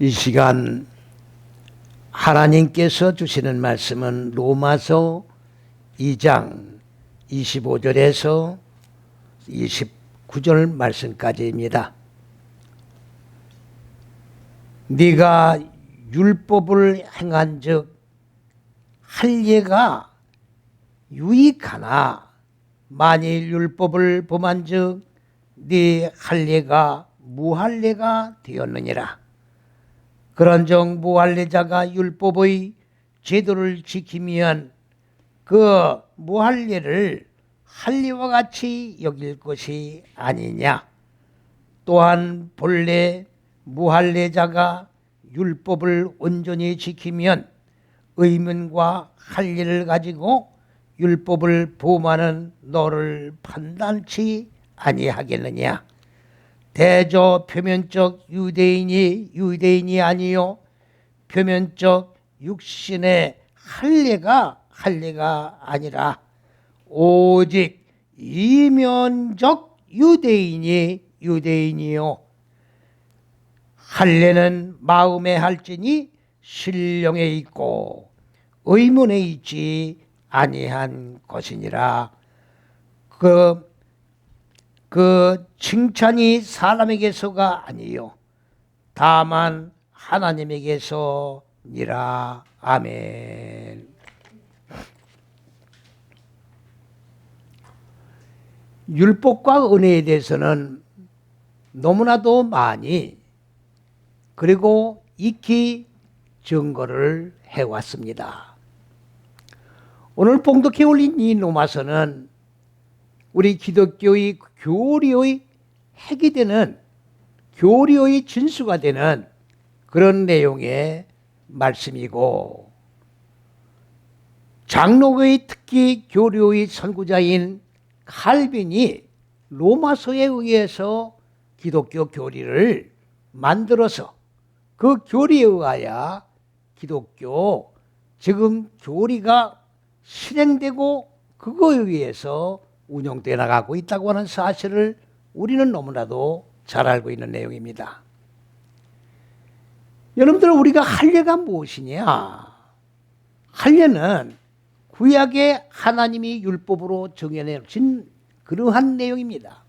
이 시간 하나님께서 주시는 말씀은 로마서 2장 25절에서 29절 말씀까지입니다. 네가 율법을 행한즉 할례가 유익하나 만일 율법을 범한즉 네 할례가 무할례가 되었느니라. 그런즉 무할례자가 율법의 제도를 지키면 그 무할례를 할례와 같이 여길 것이 아니냐. 또한 본래 무할례자가 율법을 온전히 지키면 의문과 할례를 가지고 율법을 범하는 너를 판단치 아니하겠느냐. 대저 표면적 유대인이 아니요 표면적 육신의 할례가 아니라 오직 이면적 유대인이요 할례는 마음에 할지니 신령에 있고 의문에 있지 아니한 것이니라. 그 칭찬이 사람에게서가 아니요 다만 하나님에게서니라. 아멘. 율법과 은혜에 대해서는 너무나도 많이 그리고 익히 증거를 해왔습니다. 오늘 봉독해 올린 이 로마서는 우리 기독교의 교리의 핵이 되는, 교리의 진수가 되는 그런 내용의 말씀이고, 장로교의 특히 교리의 선구자인 칼빈이 로마서에 의해서 기독교 교리를 만들어서 그 교리에 의하여 기독교 지금 교리가 실행되고 그거에 의해서 운영되어 나가고 있다고 하는 사실을 우리는 너무나도 잘 알고 있는 내용입니다. 여러분들, 우리가 할례가 무엇이냐? 할례는 구약의 하나님이 율법으로 정해내신 그러한 내용입니다.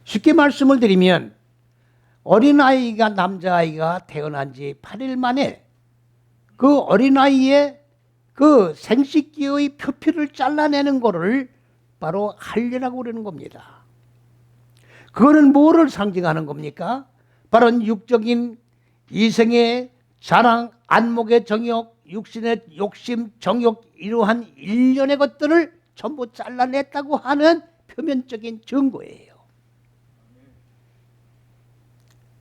쉽게 말씀을 드리면 어린아이가, 남자아이가 태어난 지 8일 만에 그 어린아이의 그 생식기의 표피를 잘라내는 것을 바로 할례라고 그러는 겁니다. 그거는 뭐를 상징하는 겁니까? 바로 육적인 이생의 자랑, 안목의 정욕, 육신의 욕심, 정욕, 이러한 일련의 것들을 전부 잘라냈다고 하는 표면적인 증거예요.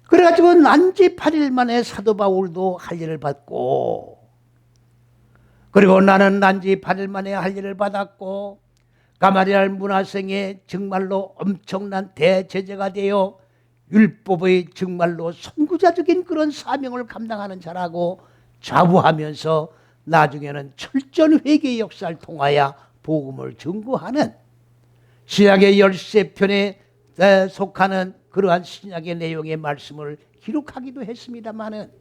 그래가지고 난지 8일 만에 사도 바울도 할례를 받고, 그리고 나는 난지 8일 만에 할례를 받았고 가마리알 문화생의 정말로 엄청난 대제자가 되어 율법의 정말로 선구자적인 그런 사명을 감당하는 자라고 자부하면서 나중에는 철저한 회개의 역사를 통하여 복음을 증거하는 신약의 13편에 속하는 그러한 신약의 내용의 말씀을 기록하기도 했습니다마는,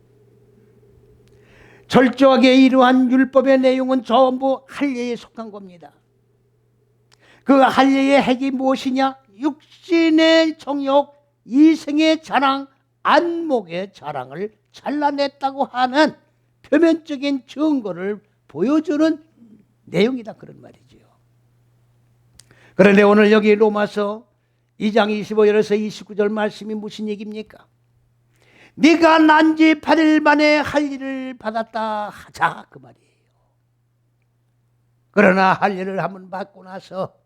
철저하게 이러한 율법의 내용은 전부 할례에 속한 겁니다. 그 할례의 핵이 무엇이냐? 육신의 정욕, 이생의 자랑, 안목의 자랑을 잘라냈다고 하는 표면적인 증거를 보여주는 내용이다, 그런 말이죠. 그런데 오늘 여기 로마서 2장 25절에서 29절 말씀이 무슨 얘기입니까? 네가 난지 8일 만에 할례를 받았다 하자, 그 말이에요. 그러나 할례를 한번 받고 나서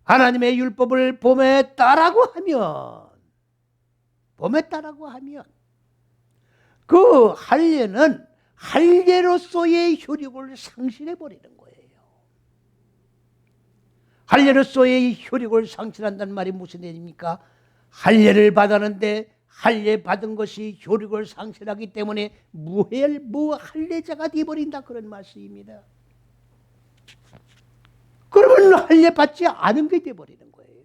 하나님의 율법을 범했다라고 하면 그 할례는 할례로서의 효력을 상실해 버리는 거예요. 할례로서의 효력을 상실한다는 말이 무슨 얘기입니까? 할례를 받았는데 할례 받은 것이 효력을 상실하기 때문에 무할례자가 되어버린다, 그런 말씀입니다. 그러면 할례 받지 않은 게 되어버리는 거예요.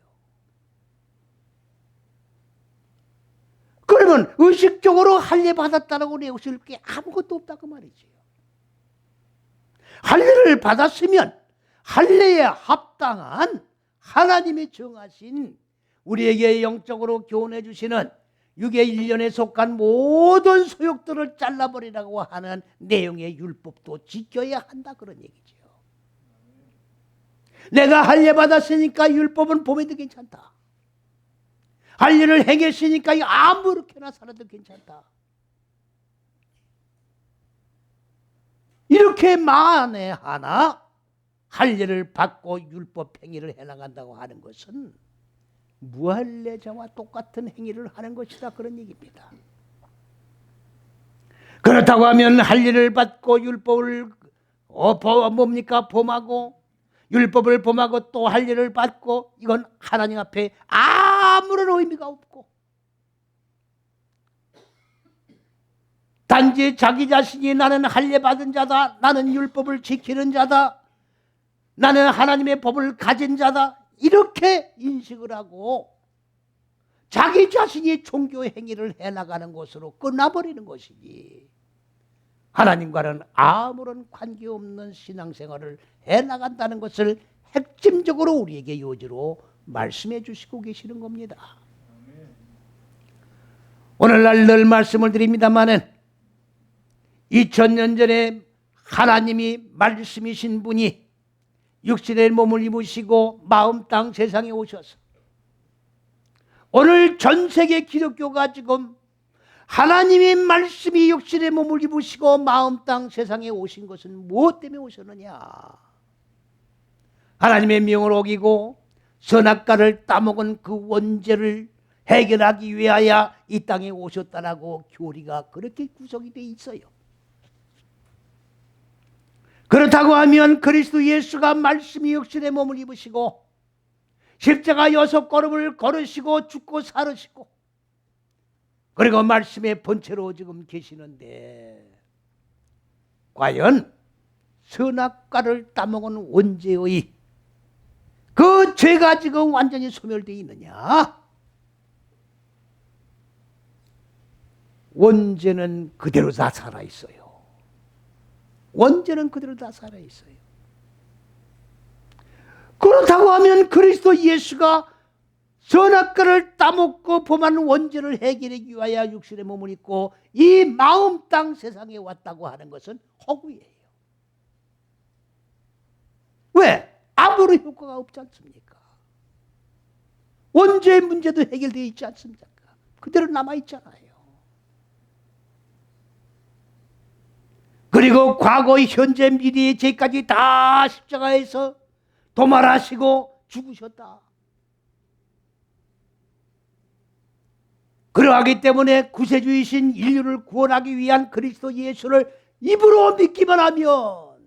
그러면 의식적으로 할례 받았다라고 내세울 게 아무것도 없다 그 말이지요. 할례를 받았으면 할례에 합당한 하나님이 정하신 우리에게 영적으로 교훈해 주시는 육의 일련에 속한 모든 소욕들을 잘라버리라고 하는 내용의 율법도 지켜야 한다 그런 얘기죠. 내가 할례 받았으니까 율법은 봄에도 괜찮다. 할례를 행했으니까 아무렇게나 살아도 괜찮다. 이렇게 만에 하나 할례를 받고 율법 행위를 해나간다고 하는 것은 무할례자와 똑같은 행위를 하는 것이다 그런 얘기입니다. 그렇다고 하면 할례를 받고 율법을 뭡니까? 범하고 율법을 범하고 또 할례를 받고 이건 하나님 앞에 아무런 의미가 없고 단지 자기 자신이 나는 할례 받은 자다, 나는 율법을 지키는 자다, 나는 하나님의 법을 가진 자다 이렇게 인식을 하고 자기 자신이 종교 행위를 해나가는 것으로 끝나버리는 것이지 하나님과는 아무런 관계없는 신앙생활을 해나간다는 것을 핵심적으로 우리에게 요지로 말씀해 주시고 계시는 겁니다. 오늘날 늘 말씀을 드립니다마는 2000년 전에 하나님이 말씀이신 분이 육신의 몸을 입으시고 마음 땅 세상에 오셔서 오늘 전 세계 기독교가 지금 하나님의 말씀이 육신의 몸을 입으시고 마음 땅 세상에 오신 것은 무엇 때문에 오셨느냐? 하나님의 명을 어기고 선악과를 따먹은 그 원죄를 해결하기 위하여 이 땅에 오셨다라고 교리가 그렇게 구성이 되어 있어요. 그렇다고 하면 그리스도 예수가 말씀이 육신의 몸을 입으시고 십자가 6걸음을 걸으시고 죽고 살으시고 그리고 말씀의 본체로 지금 계시는데 과연 선악과를 따먹은 원죄의 그 죄가 지금 완전히 소멸되어 있느냐? 원죄는 그대로 다 살아있어요. 원죄는 그대로 다 살아있어요. 그렇다고 하면 그리스도 예수가 선악과를 따먹고 범한 원죄를 해결하기 위하여 육신의 몸을 입고 이 마음 땅 세상에 왔다고 하는 것은 허구예요. 왜? 아무런 효과가 없지 않습니까? 원죄의 문제도 해결되어 있지 않습니까? 그대로 남아있잖아요. 그리고 과거, 현재, 미래의 죄까지 다 십자가에서 도말하시고 죽으셨다. 그러하기 때문에 구세주이신 인류를 구원하기 위한 그리스도 예수를 입으로 믿기만 하면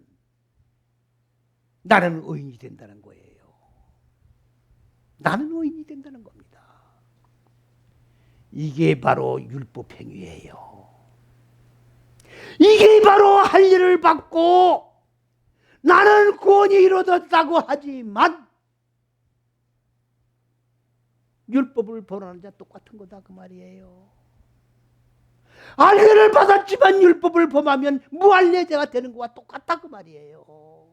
나는 의인이 된다는 거예요. 나는 의인이 된다는 겁니다. 이게 바로 율법 행위예요. 이게 바로 할례를 받고 나는 구원이 이루어졌다고 하지만 율법을 범하는 자 똑같은 거다 그 말이에요. 할례를 받았지만 율법을 범하면 무할례자가 되는 거와 똑같다 그 말이에요.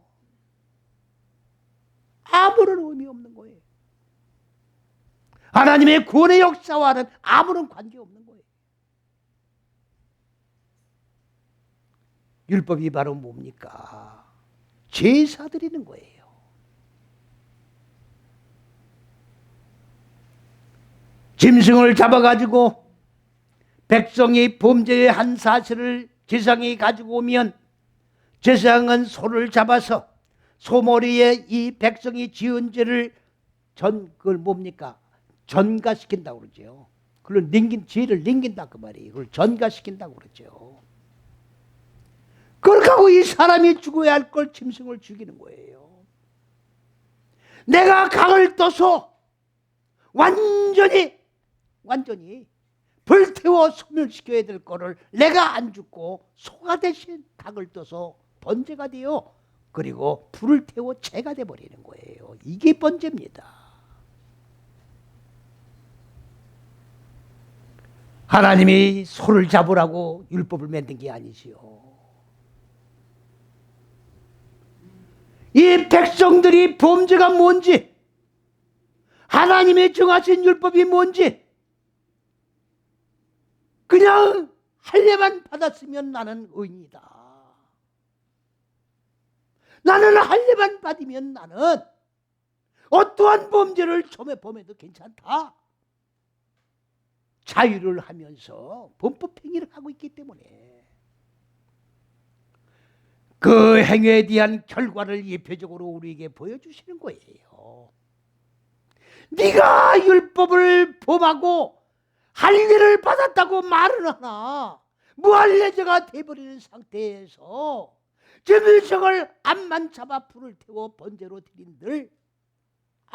아무런 의미 없는 거예요. 하나님의 구원의 역사와는 아무런 관계 없는 거예요. 율법이 바로 뭡니까? 제사 드리는 거예요. 짐승을 잡아가지고 백성이 범죄의 한 사실을 제사장이 가지고 오면 제사장은 소를 잡아서 소머리에 이 백성이 지은 죄를 그걸 뭡니까? 전가시킨다고 그러죠. 그걸 죄를 넘긴다 그 말이에요. 그걸 전가시킨다고 그러죠. 그렇게 하고 이 사람이 죽어야 할 걸 짐승을 죽이는 거예요. 내가 각을 떠서 완전히 불태워 소멸시켜야 될 거를 내가 안 죽고 소가 대신 각을 떠서 번제가 되어 그리고 불을 태워 재가 돼버리는 거예요. 이게 번제입니다. 하나님이 소를 잡으라고 율법을 만든 게 아니지요. 이 백성들이 범죄가 뭔지, 하나님의 정하신 율법이 뭔지 그냥 할례만 받았으면 나는 의인이다. 나는 할례만 받으면 나는 어떠한 범죄를 처음에 범해도 괜찮다. 자유를 하면서 범법행위를 하고 있기 때문에 그 행위에 대한 결과를 예표적으로 우리에게 보여주시는 거예요. 네가 율법을 범하고 할례를 받았다고 말은 하나 무할례자가 돼버리는 상태에서 제물성을 암만 잡아 불을 태워 번제로 드린들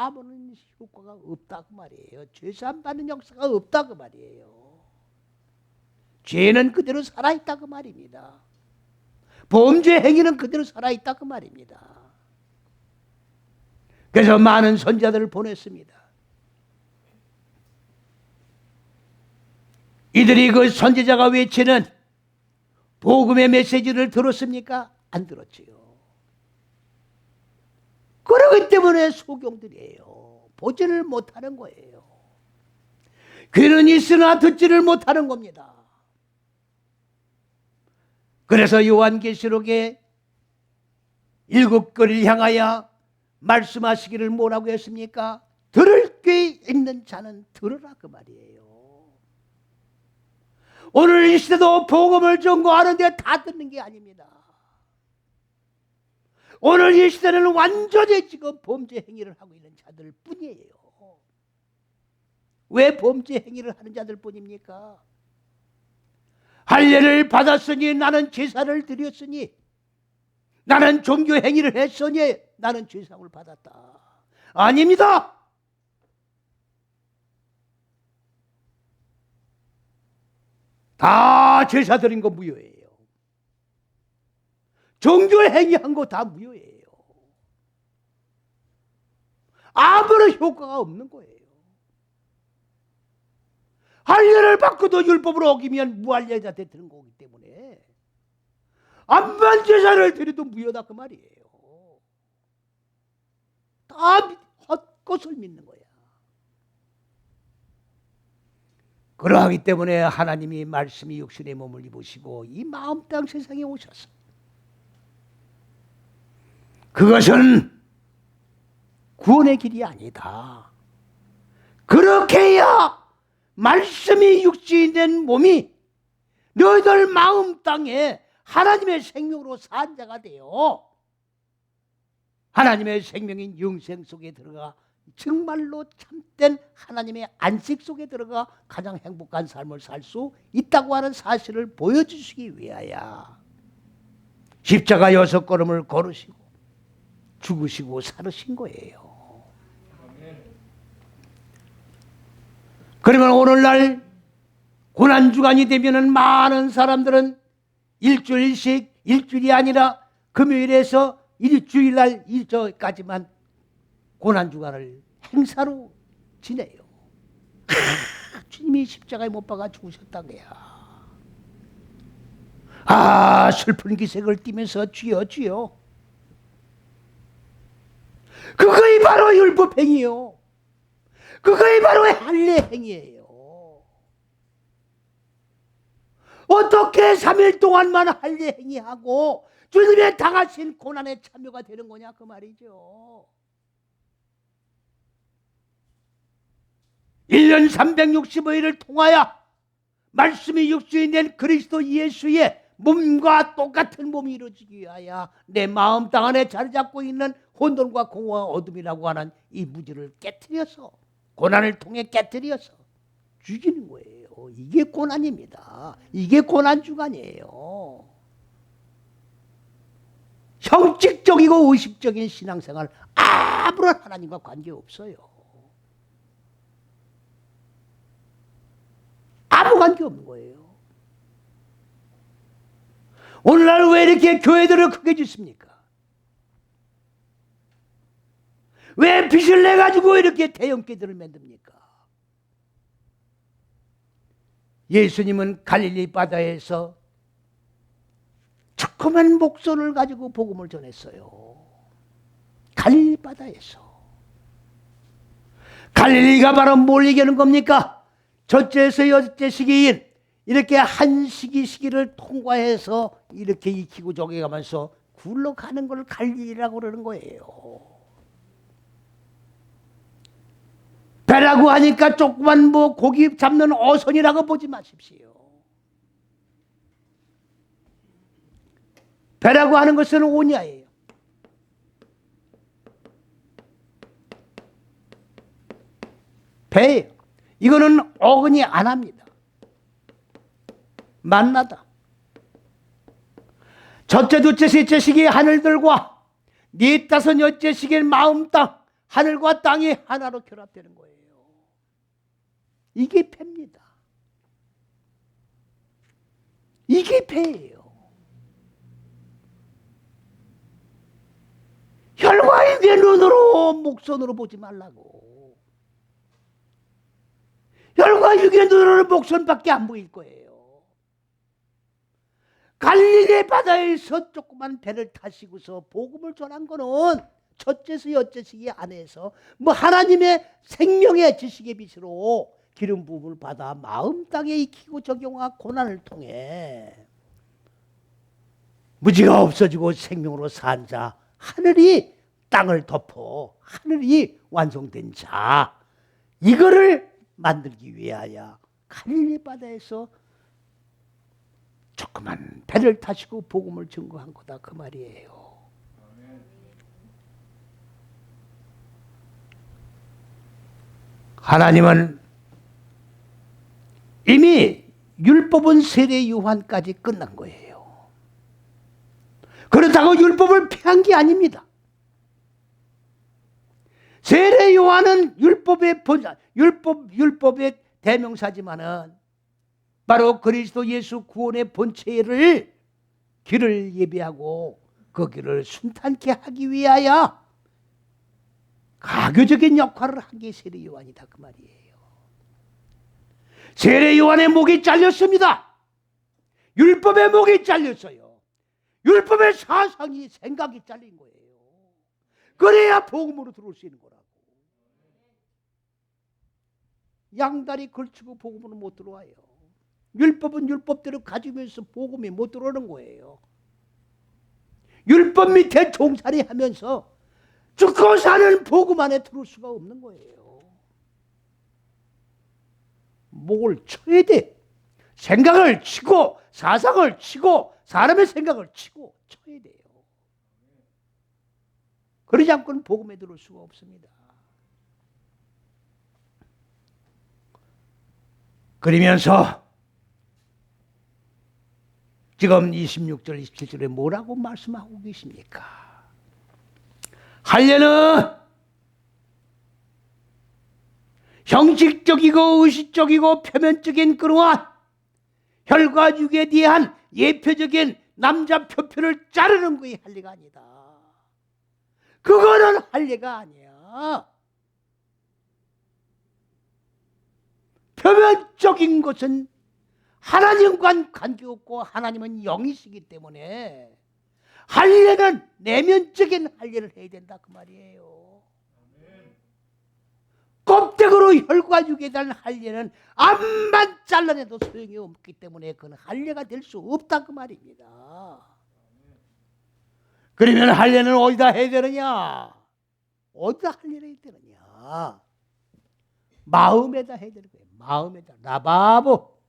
아무런 효과가 없다고 말이에요. 죄사함 받는 역사가 없다고 말이에요. 죄는 그대로 살아있다고 말입니다. 범죄 행위는 그대로 살아있다고 말입니다. 그래서 많은 선지자들을 보냈습니다. 이들이 그 선지자가 외치는 복음의 메시지를 들었습니까? 안 들었지요. 그러기 때문에 소경들이에요. 보지를 못하는 거예요. 귀는 있으나 듣지를 못하는 겁니다. 그래서 요한계시록에 7교를 향하여 말씀하시기를 뭐라고 했습니까? 들을 귀 있는 자는 들으라 그 말이에요. 오늘 이 시대도 복음을 전거하는데 다 듣는 게 아닙니다. 오늘 이 시대는 완전히 지금 범죄 행위를 하고 있는 자들 뿐이에요. 왜 범죄 행위를 하는 자들 뿐입니까? 할례를 받았으니 나는 제사를 드렸으니 나는 종교 행위를 했으니 나는 죄상을 받았다. 아닙니다. 다 제사 드린 거 무효예요. 종교 행위한 거 다 무효예요. 아무런 효과가 없는 거예요. 할례를 받고도 율법을 어기면 무할례자 되는 거기 때문에 암만 제사를 드려도 무효다 그 말이에요. 다 헛것을 믿는 거야. 그러하기 때문에 하나님이 말씀이 육신의 몸을 입으시고 이 마음 땅 세상에 오셨어. 그것은 구원의 길이 아니다. 그렇게 해야 말씀이 육신이 된 몸이 너희들 마음 땅에 하나님의 생명으로 산 자가 되어 하나님의 생명인 영생 속에 들어가 정말로 참된 하나님의 안식 속에 들어가 가장 행복한 삶을 살 수 있다고 하는 사실을 보여주시기 위하여 십자가 6걸음을 걸으시고 죽으시고 살으신 거예요. 그러면 오늘날 고난주간이 되면은 많은 사람들은 일주일씩, 일주일이 아니라 금요일에서 일주일날 일저까지만 고난주간을 행사로 지내요. 주님이 십자가에 못 박아 죽으셨다고야. 슬픈 기색을 띠면서 주여 주여. 그거이 바로 율법행위요. 그거이 바로 할례행위예요. 어떻게 3일 동안만 할례행위하고 주님의 당하신 고난에 참여가 되는 거냐 그 말이죠. 1년 365일을 통하여 말씀이 육신이 된 그리스도 예수의 몸과 똑같은 몸이 이루어지기 위하여 내 마음 땅 안에 자리 잡고 있는 혼돈과 공허와 어둠이라고 하는 이 무지를 깨트려서 고난을 통해 깨트려서 죽이는 거예요. 이게 고난입니다. 이게 고난주간이에요. 형식적이고 의식적인 신앙생활 아무런 하나님과 관계없어요. 아무 관계없는 거예요. 오늘날 왜 이렇게 교회들을 크게 짓습니까? 왜 빚을 내가지고 이렇게 대형교회들을 만듭니까? 예수님은 갈릴리 바다에서 조그만 목선을 가지고 복음을 전했어요. 갈릴리 바다에서. 갈릴리가 바로 뭘 얘기하는 겁니까? 첫째에서 여째 시기인 이렇게 한 시기를 통과해서 이렇게 익히고 저기가면서 굴러가는 걸 갈릴리라고 그러는 거예요. 배라고 하니까 조그만 뭐 고기 잡는 어선이라고 보지 마십시오. 배라고 하는 것은 오냐예요. 배예요. 이거는 어근이 안 합니다. 만나다. 첫째, 둘째, 셋째 시기의 하늘들과 네 다섯 여째 시기의 마음 땅, 하늘과 땅이 하나로 결합되는 거예요. 이게 배입니다. 이게 배예요. 혈과 육의 눈으로 목선으로 보지 말라고. 혈과 육의 눈으로는 목선밖에 안 보일 거예요. 갈릴리 바다에서 조그만 배를 타시고서 복음을 전한 거는 첫째서 여째시기 안에서 뭐 하나님의 생명의 지식의 빛으로 기름 부음을 받아 마음 땅에 익히고 적용한 고난을 통해 무지가 없어지고 생명으로 산 자, 하늘이 땅을 덮어 하늘이 완성된 자, 이거를 만들기 위하여 갈릴리 바다에서 조그만 배를 타시고 복음을 증거한 거다 그 말이에요. 하나님은 이미 율법은 세례 요한까지 끝난 거예요. 그렇다고 율법을 폐한 게 아닙니다. 세례 요한은 율법의 대명사지만은 바로 그리스도 예수 구원의 본체를 길을 예비하고 그 길을 순탄케 하기 위하여 가교적인 역할을 한 게 세례 요한이다 그 말이에요. 세례 요한의 목이 잘렸습니다. 율법의 목이 잘렸어요. 율법의 사상이 생각이 잘린 거예요. 그래야 복음으로 들어올 수 있는 거라고. 양다리 걸치고 복음으로 못 들어와요. 율법은 율법대로 가지면서 복음이 못 들어오는 거예요. 율법 밑에 종살이 하면서 죽고 사는 복음 안에 들어올 수가 없는 거예요. 목을 쳐야 돼. 생각을 치고 사상을 치고 사람의 생각을 치고 쳐야 돼요. 그러지 않고는 복음에 들어올 수가 없습니다. 그러면서 지금 26절 27절에 뭐라고 말씀하고 계십니까? 할례는 형식적이고 의식적이고 표면적인 그러한 혈과 육에 대한 예표적인 남자 표표를 자르는 것이 할례가 아니다. 그거는 할례가 아니야. 표면적인 것은 하나님과 관계없고 하나님은 영이시기 때문에 할례는 내면적인 할례를 해야 된다 그 말이에요. 껍데기로 혈과 육에 대한 할례는 암만 잘라내도 소용이 없기 때문에 그건 할례가 될 수 없다 그 말입니다. 그러면 할례는 어디다 해야 되느냐? 어디다 할례를 해야 되느냐? 마음에다 해야 되는 거예요. 마음에다. 라바브.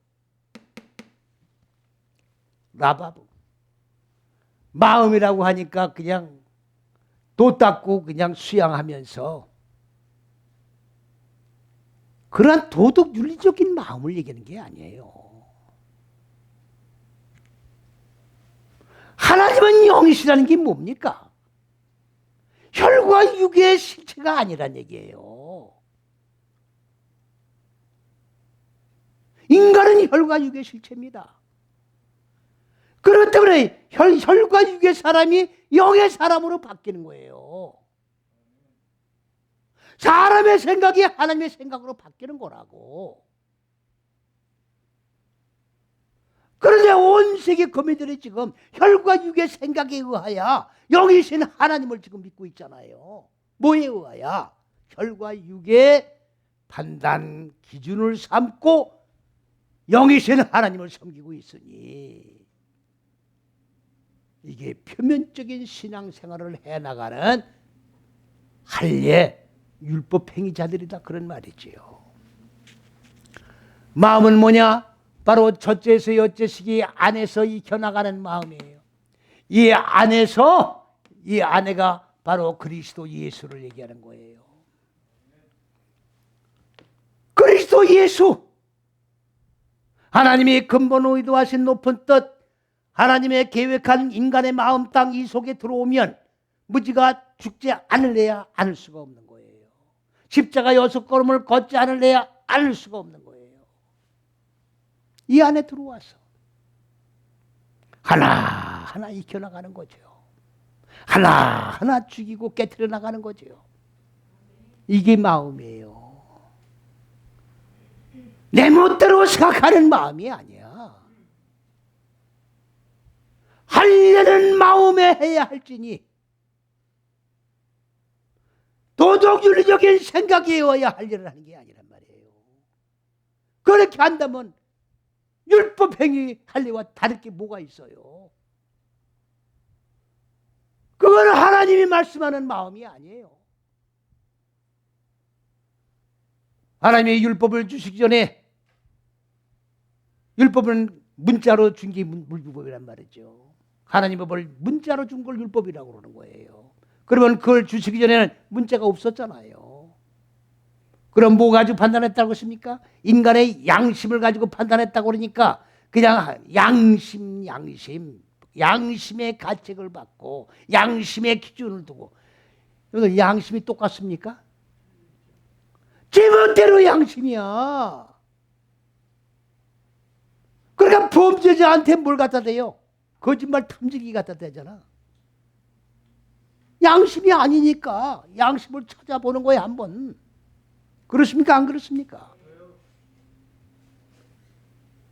마음이라고 하니까 그냥 도 닦고 그냥 수양하면서 그러한 도덕 윤리적인 마음을 얘기하는 게 아니에요. 하나님은 영이시라는 게 뭡니까? 혈과 육의 실체가 아니란 얘기예요. 인간은 혈과 육의 실체입니다. 그렇기 때문에 혈과 육의 사람이 영의 사람으로 바뀌는 거예요. 사람의 생각이 하나님의 생각으로 바뀌는 거라고. 그런데 온 세계 거민들이 지금 혈과 육의 생각에 의하여 영이신 하나님을 지금 믿고 있잖아요. 뭐에 의하여? 혈과 육의 판단 기준을 삼고 영이신 하나님을 섬기고 있으니 이게 표면적인 신앙생활을 해나가는 할례 율법 행위자들이다 그런 말이지요. 마음은 뭐냐? 바로 첫째에서 여째식이 안에서 익혀나가는 마음이에요. 이 안에서 이 안에가 바로 그리스도 예수를 얘기하는 거예요. 그리스도 예수, 하나님이 근본 의도하신 높은 뜻, 하나님의 계획한 인간의 마음 땅 이 속에 들어오면 무지가 죽지 않을래야 않을 수가 없는 거예요. 십자가 6걸음을 걷지 않을래야 않을 수가 없는 거예요. 이 안에 들어와서 하나하나 익혀나가는 거죠. 하나하나 죽이고 깨트려 나가는 거죠. 이게 마음이에요. 내 멋대로 생각하는 마음이 아니야. 할례는 마음에 해야 할지니 도덕윤리적인 생각에 의하여 할례를 하는 게 아니란 말이에요. 그렇게 한다면 율법행위 할례와 다를 게 뭐가 있어요? 그거는 하나님이 말씀하는 마음이 아니에요. 하나님이 율법을 주시기 전에 율법은 문자로 준 게 율법이란 말이죠. 하나님의 법을 문자로 준 걸 율법이라고 그러는 거예요. 그러면 그걸 주시기 전에는 문자가 없었잖아요. 그럼 뭐 가지고 판단했다고 하십니까? 인간의 양심을 가지고 판단했다고 그러니까 그냥 양심의 가책을 받고 양심의 기준을 두고. 양심이 똑같습니까? 제멋대로 양심이야. 그러니까 범죄자한테 뭘 갖다 대요? 거짓말 탐지기 갖다 대잖아. 양심이 아니니까 양심을 찾아보는 거야 한번. 그렇습니까? 안 그렇습니까?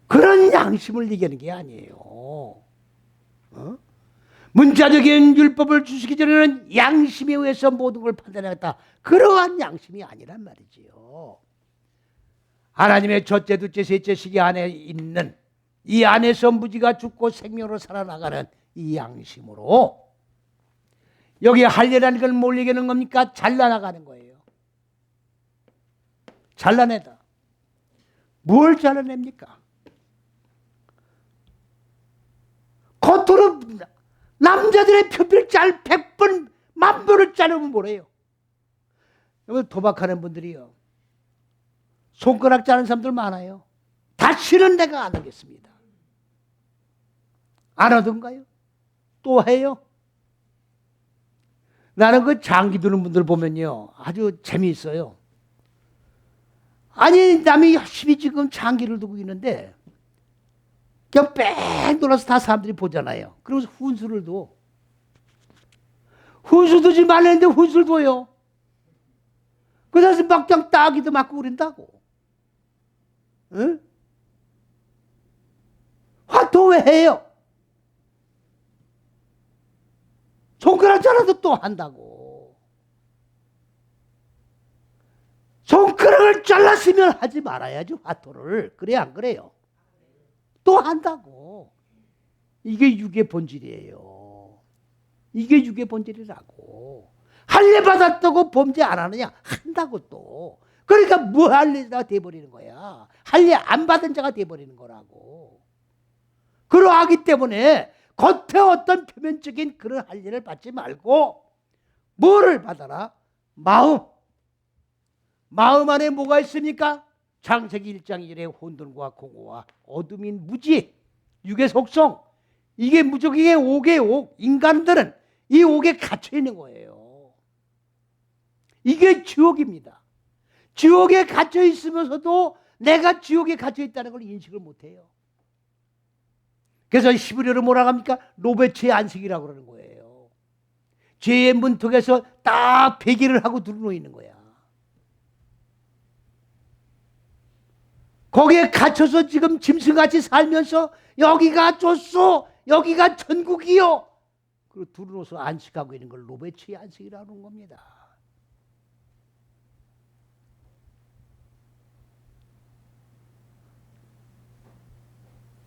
그런 양심을 얘기하는 게 아니에요. 문자적인 율법을 주시기 전에는 양심에 의해서 모든 걸 판단하겠다. 그러한 양심이 아니란 말이지요. 하나님의 첫째, 둘째, 셋째 시기 안에 있는 이 안에서 무지가 죽고 생명으로 살아나가는 이 양심으로 여기 할례라는 걸 뭘 얘기하는 겁니까? 잘라나가는 거예요. 잘라내다. 뭘 잘라냅니까? 겉으로 남자들의 표피를 100번, 10,000번을 자르면 뭐래요? 여기 도박하는 분들이요. 손가락 자르는 사람들 많아요. 다시는 내가 안 하겠습니다. 안 하던가요? 또 해요? 나는 그 장기 두는 분들 보면요. 아주 재미있어요. 아니, 남이 열심히 지금 장기를 두고 있는데, 그냥 뺑 돌아서 다 사람들이 보잖아요. 그러면서 훈수를 둬. 훈수 두지 말랬는데 훈수를 둬요. 그래서 막장 따기도 맞고 그런다고. 응? 화토 왜 해요? 손가락 잘라도 또 한다고. 손가락을 잘랐으면 하지 말아야지 화토를. 그래 안 그래요? 또 한다고. 이게 육의 본질이에요. 이게 육의 본질이라고. 할례 받았다고 범죄 안 하느냐? 한다고 또. 그러니까 뭐 할례가 돼버리는 거야. 할례 안 받은 자가 돼버리는 거라고. 그러하기 때문에 겉에 어떤 표면적인 그런 할례를 받지 말고 뭐를 받아라? 마음. 마음 안에 뭐가 있습니까? 창세기 1장 1에 혼돈과 공허와 어둠인 무지, 육의 속성. 이게 무조건의 옥의 옥. 인간들은 이 옥에 갇혀 있는 거예요. 이게 지옥입니다. 지옥에 갇혀 있으면서도 내가 지옥에 갇혀 있다는 걸 인식을 못해요. 그래서 히브리어로 뭐라 합니까? 로베츠의 안식이라고 그러는 거예요. 죄의 문턱에서 딱 배기를 하고 들어놓여 있는 거야. 거기에 갇혀서 지금 짐승같이 살면서 여기가 좋소, 여기가 천국이요. 그리고 두루노서 안식하고 있는 걸 로베츠의 안식이라는 겁니다.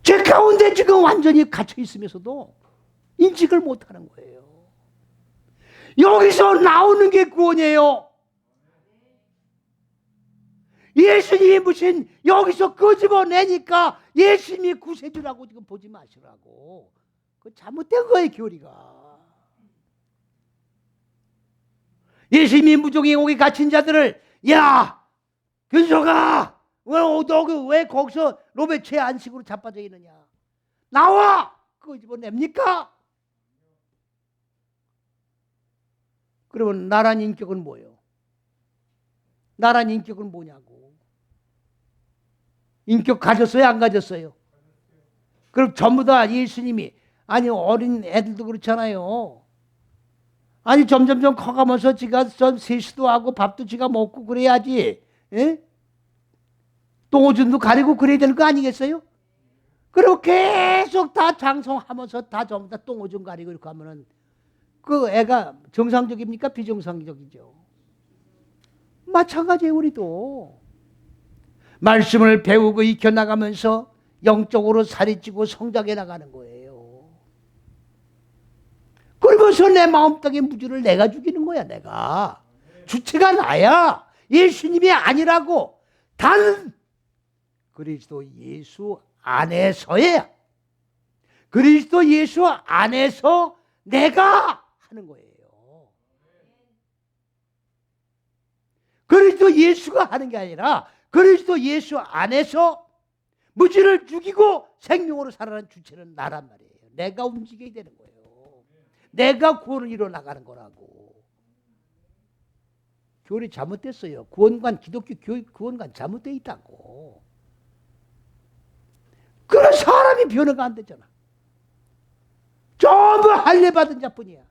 제 가운데 지금 완전히 갇혀 있으면서도 인식을 못하는 거예요. 여기서 나오는 게 구원이에요. 예수님이 무슨 여기서 끄집어내니까 예수님이 구세주라고 지금 보지 마시라고. 그 잘못된 거예요, 교리가. 예수님이 무종의 옥에 갇힌 자들을, 야, 근소가 너 왜 거기서 로베츠의 안식으로 자빠져 있느냐? 나와! 끄집어냅니까? 그러면 나란 인격은 뭐예요? 나란 인격은 뭐냐고. 인격 가졌어요? 안 가졌어요? 그럼 전부 다 예수님이, 아니 어린 애들도 그렇잖아요. 아니 점점점 커가면서 지가 세수도 하고 밥도 지가 먹고 그래야지. 에? 똥오줌도 가리고 그래야 되는 거 아니겠어요? 그리고 계속 다 장성하면서 다 전부 다 똥오줌 가리고 이렇게 하면은 그 애가 정상적입니까? 비정상적이죠. 마찬가지예요. 우리도 말씀을 배우고 익혀나가면서 영적으로 살이 찌고 성장해 나가는 거예요. 그러면서 내 마음속의 무주를 내가 죽이는 거야. 내가 주체가 나야. 예수님이 아니라고. 단 그리스도 예수 안에서야. 그리스도 예수 안에서 내가 하는 거예요. 그리스도 예수가 하는 게 아니라 그리스도 예수 안에서 무지를 죽이고 생명으로 살아가는 주체는 나란 말이에요. 내가 움직여야 되는 거예요. 내가 구원을 이뤄 나가는 거라고. 교리 잘못됐어요. 구원관, 기독교 교육 구원관 잘못되어 있다고. 그런 사람이 변화가 안 되잖아. 전부 할례 받은 자뿐이야.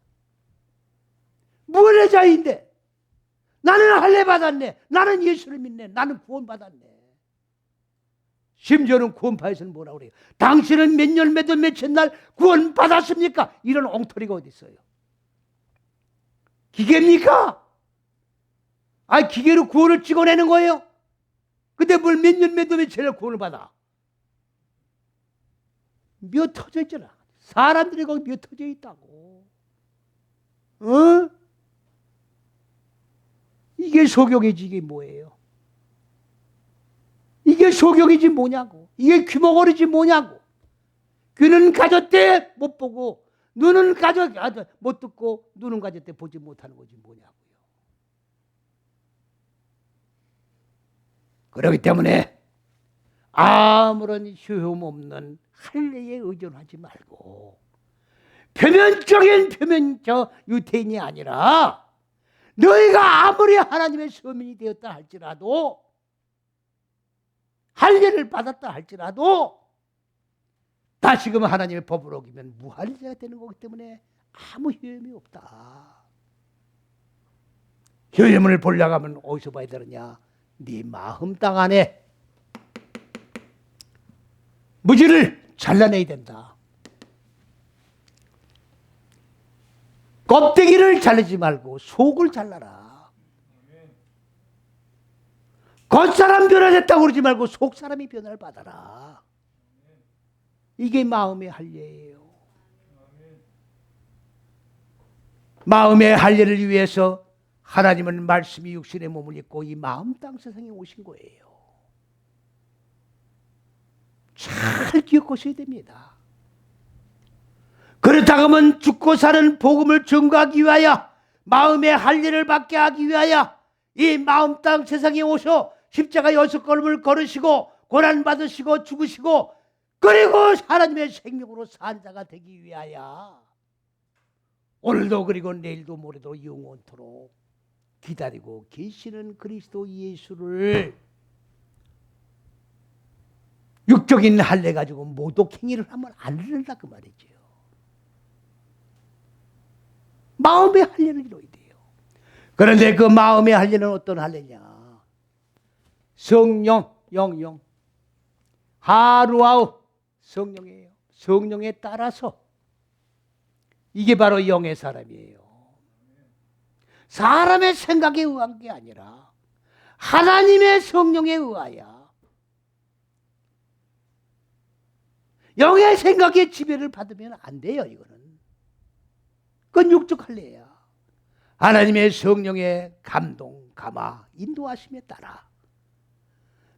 무언의 자인데 나는 할례 받았네. 나는 예수를 믿네. 나는 구원 받았네. 심지어는 구원파에서는 뭐라고 그래요? 당신은 몇 년 며칠 날 구원 받았습니까? 이런 엉터리가 어디 있어요? 기계입니까? 아, 기계로 구원을 찍어내는 거예요? 근데 뭘 몇 년 며칠 날 구원을 받아? 몇 터져 있잖아. 사람들이 거기 몇 터져 있다고. 어? 이게 소경이지 이게 뭐예요? 이게 소경이지 뭐냐고. 이게 귀머거리지 뭐냐고. 귀는 가졌대 못 보고, 눈은 못 듣고, 눈은 가졌대 보지 못하는 거지 뭐냐고요. 그렇기 때문에 아무런 효험없는 할례에 의존하지 말고 표면적인 유태인이 아니라 너희가 아무리 하나님의 서민이 되었다 할지라도 할례를 받았다 할지라도 다시금 하나님의 법을 어기면 무할례가 되는 거기 때문에 아무 효험이 없다. 효험을 보려고 하면 어디서 봐야 되느냐? 네 마음 땅 안에 무지를 잘라내야 된다. 껍데기를 자르지 말고 속을 잘라라. 겉사람 변화됐다고 그러지 말고 속사람이 변화를 받아라. 이게 마음의 할례예요. 마음의 할례를 위해서 하나님은 말씀이 육신의 몸을 입고 이 마음 땅 세상에 오신 거예요. 잘 기억하셔야 됩니다. 그렇다고 하면 죽고 사는 복음을 증거하기 위하여 마음의 할례를 받게 하기 위하여 이 마음 땅 세상에 오셔 십자가 6걸음을 걸으시고 고난받으시고 죽으시고 그리고 하나님의 생명으로 산 자가 되기 위하여 오늘도 그리고 내일도 모레도 영원토록 기다리고 계시는 그리스도 예수를 육적인 할례 가지고 모독행위를 하면 안 된다 그 말이죠. 마음의 할례를 이루어야 돼요. 그런데 그 마음의 할례는 어떤 할례냐? 성령, 영영. 하루하루 성령이에요. 성령에 따라서. 이게 바로 영의 사람이에요. 사람의 생각에 의한 게 아니라 하나님의 성령에 의하여 영의 생각에 지배를 받으면 안 돼요. 이거는 그건 육적 할례야. 하나님의 성령의 감동, 감화, 인도하심에 따라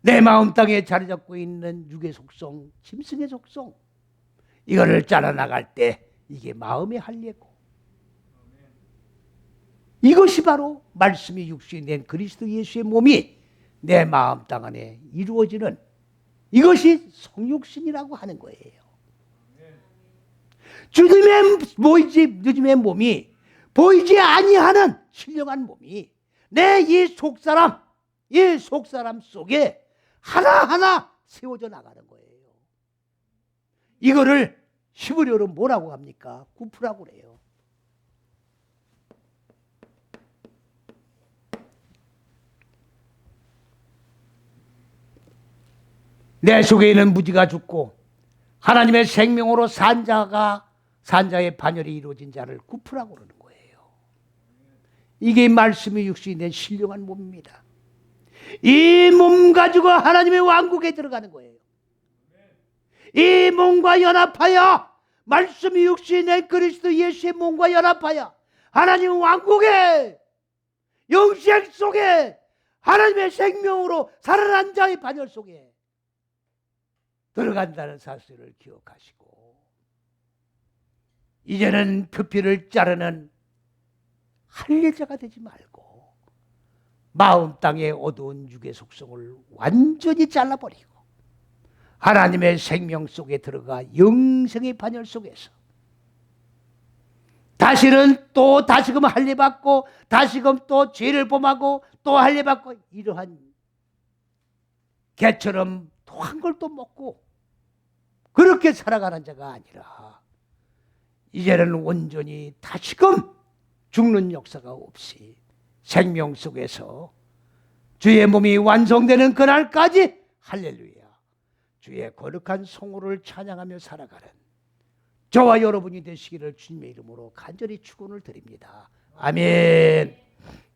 내 마음 땅에 자리 잡고 있는 육의 속성, 짐승의 속성, 이거를 잘라나갈 때 이게 마음의 할례고, 이것이 바로 말씀이 육신이 된 그리스도 예수의 몸이 내 마음 땅 안에 이루어지는, 이것이 성육신이라고 하는 거예요. 주님의 몸이 보이지 아니하는 신령한 몸이 내 이 속사람 속에 하나하나 세워져 나가는 거예요. 이거를 히브리어로 뭐라고 합니까? 구프라고 그래요. 내 속에 있는 무지가 죽고 하나님의 생명으로 산자의 반열이 이루어진 자를 구프라고 그러는 거예요. 이게 말씀이 육신이 된 신령한 몸입니다. 이 몸 가지고 하나님의 왕국에 들어가는 거예요. 이 몸과 연합하여, 말씀이 육신이 된 그리스도 예수의 몸과 연합하여 하나님 왕국의 영생 속에 하나님의 생명으로 살아난 자의 반열 속에 들어간다는 사실을 기억하시고, 이제는 표피를 자르는 할례자가 되지 말고 마음 땅의 어두운 육의 속성을 완전히 잘라버리고 하나님의 생명 속에 들어가 영생의 반열 속에서 다시는 또 다시금 할례받고 다시금 또 죄를 범하고 또 할례받고, 이러한 개처럼 또 한 걸 또 먹고 그렇게 살아가는 자가 아니라 이제는 온전히 다시금 죽는 역사가 없이 생명 속에서 주의 몸이 완성되는 그날까지 할렐루야 주의 거룩한 성호를 찬양하며 살아가는 저와 여러분이 되시기를 주님의 이름으로 간절히 축원을 드립니다. 아멘.